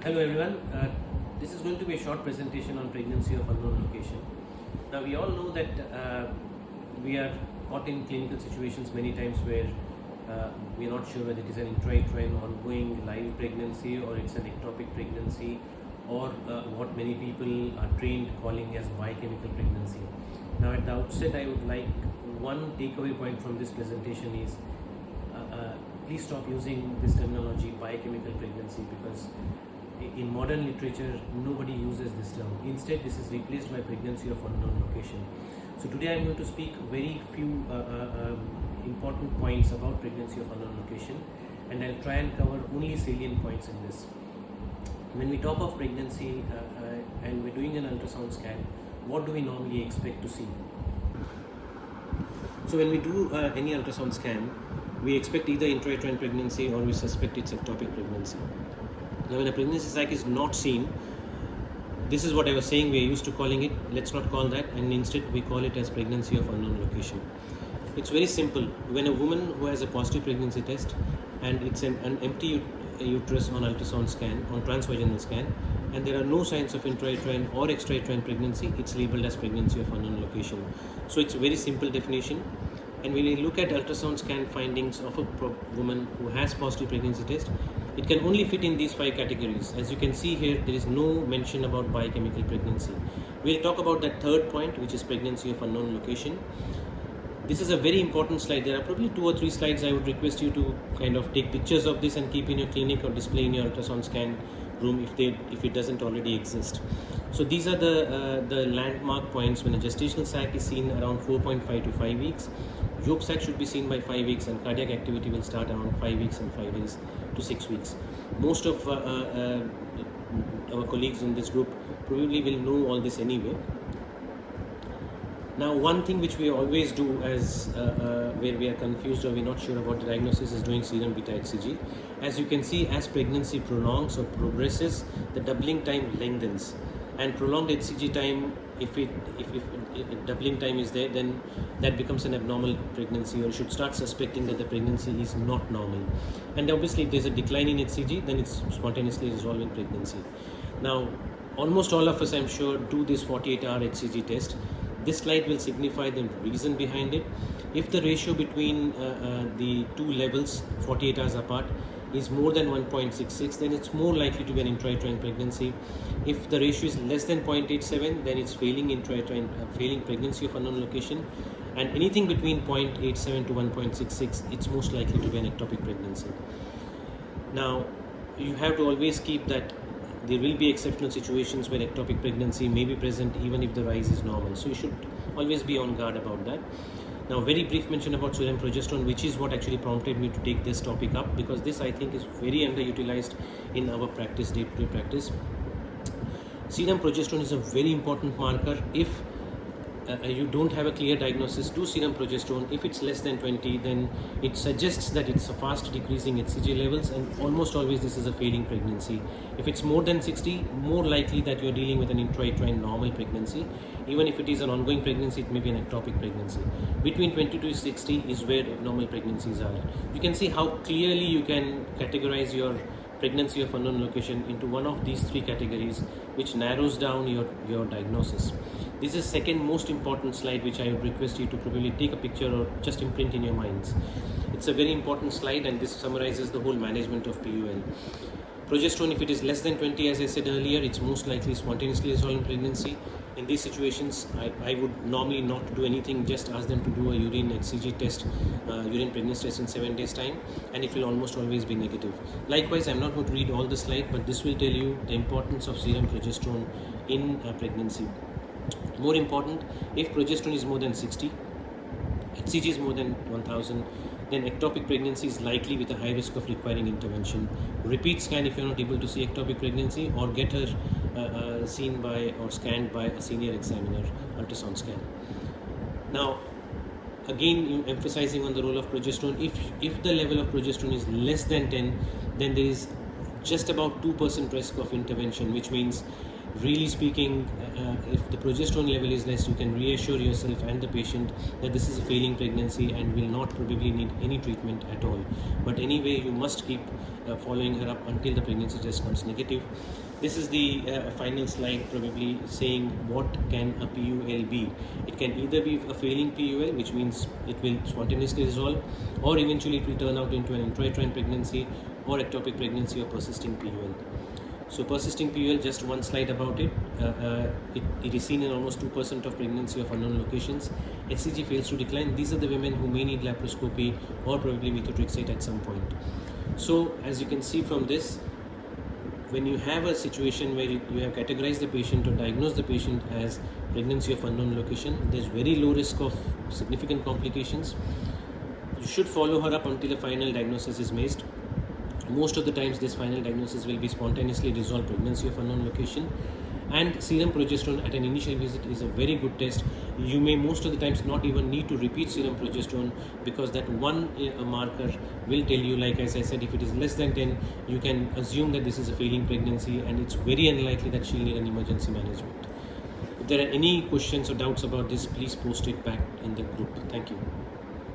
Hello everyone. This is going to be a short presentation on pregnancy of unknown location. Now we all know that we are caught in clinical situations many times where we are not sure whether it is an intrauterine ongoing live pregnancy or it's an ectopic pregnancy or what many people are trained calling as biochemical pregnancy. Now at the outset I would like one takeaway point from this presentation is please stop using this terminology biochemical pregnancy because in modern literature nobody uses this term. Instead this is replaced by pregnancy of unknown location. So today I am going to speak very few important points about pregnancy of unknown location, and I'll try and cover only salient points in this. When we talk of pregnancy and we're doing an ultrasound scan, what do we normally expect to see? So when we do any ultrasound scan, we expect either intrauterine pregnancy or we suspect it's ectopic pregnancy. Now when a pregnancy sac is not seen, this is what I was saying, we are used to calling it, let's not call that, and instead we call it as pregnancy of unknown location. It's very simple. When a woman who has a positive pregnancy test and it's an empty uterus on ultrasound scan, on transvaginal scan, and there are no signs of intrauterine or extrauterine pregnancy, it's labeled as pregnancy of unknown location. So it's a very simple definition. And when we look at ultrasound scan findings of a woman who has positive pregnancy test, it can only fit in these 5 categories. As you can see here, there is no mention about biochemical pregnancy. We'll talk about that third point, which is pregnancy of unknown location. This is a very important slide. There are probably 2 or 3 slides I would request you to kind of take pictures of this and keep in your clinic or display in your ultrasound scan room if it doesn't already exist. So these are the landmark points when a gestational sac is seen around 4.5 to 5 weeks. Yolk sac should be seen by 5 weeks, and cardiac activity will start around 5 weeks and 5 days to 6 weeks. Most of our colleagues in this group probably will know all this anyway. Now, one thing which we always do as where we are confused or we're not sure about the diagnosis is doing serum beta HCG. As you can see, as pregnancy prolongs or progresses, the doubling time lengthens. And prolonged HCG time, if doubling time is there, then that becomes an abnormal pregnancy, or you should start suspecting that the pregnancy is not normal. And obviously if there's a decline in HCG, then it's spontaneously resolving pregnancy. Now, almost all of us, I'm sure, do this 48-hour HCG test. This slide will signify the reason behind it. If the ratio between the two levels 48 hours apart is more than 1.66, then it's more likely to be an intrauterine pregnancy. If the ratio is less than 0.87, then it's failing pregnancy of unknown location. And anything between 0.87 to 1.66, it's most likely to be an ectopic pregnancy. Now, you have to always keep that there will be exceptional situations where ectopic pregnancy may be present even if the rise is normal. So you should always be on guard about that. Now, very brief mention about serum progesterone, which is what actually prompted me to take this topic up, because this I think is very underutilized in our practice, day-to-day practice. Serum progesterone is a very important marker. If you don't have a clear diagnosis, do serum progesterone. If it's less than 20, then it suggests that it's a fast decreasing HCG levels, and almost always this is a failing pregnancy. If it's more than 60, more likely that you're dealing with an intrauterine normal pregnancy. Even if it is an ongoing pregnancy, it may be an ectopic pregnancy. Between 20 to 60 is where abnormal pregnancies are. You can see how clearly you can categorize your pregnancy of unknown location into one of these 3 categories, which narrows down your diagnosis. This is second most important slide, which I would request you to probably take a picture or just imprint in your minds. It's a very important slide, and this summarizes the whole management of PUL. Progesterone, if it is less than 20, as I said earlier, it's most likely spontaneously resolving pregnancy. In these situations, I would normally not do anything, just ask them to do a urine HCG test, urine pregnancy test in 7 days time, and it will almost always be negative. Likewise, I'm not going to read all the slide, but this will tell you the importance of serum progesterone in pregnancy. More important, if progesterone is more than 60, HCG is more than 1000, then ectopic pregnancy is likely with a high risk of requiring intervention. Repeat scan if you're not able to see ectopic pregnancy, or get her seen by or scanned by a senior examiner, ultrasound scan. Now, again, emphasizing on the role of progesterone, if the level of progesterone is less than 10, then there is just about 2% risk of intervention, which means Really speaking, if the progesterone level is less, you can reassure yourself and the patient that this is a failing pregnancy and will not probably need any treatment at all. But anyway, you must keep following her up until the pregnancy test comes negative. This is the final slide, probably saying what can a PUL be. It can either be a failing PUL, which means it will spontaneously resolve, or eventually it will turn out into an intrauterine pregnancy or ectopic pregnancy or persisting PUL. So persisting PUL, just one slide about it. It is seen in almost 2% of pregnancy of unknown locations. HCG fails to decline. These are the women who may need laparoscopy or probably methotrexate at some point. So as you can see from this, when you have a situation where you have categorized the patient or diagnosed the patient as pregnancy of unknown location, there's very low risk of significant complications. You should follow her up until a final diagnosis is made. Most of the times this final diagnosis will be spontaneously resolved pregnancy of unknown location, and serum progesterone at an initial visit is a very good test. You may most of the times not even need to repeat serum progesterone, because that one marker will tell you, like as I said, if it is less than 10, you can assume that this is a failing pregnancy and it's very unlikely that she'll need an emergency management. If there are any questions or doubts about this, please post it back in the group. Thank you.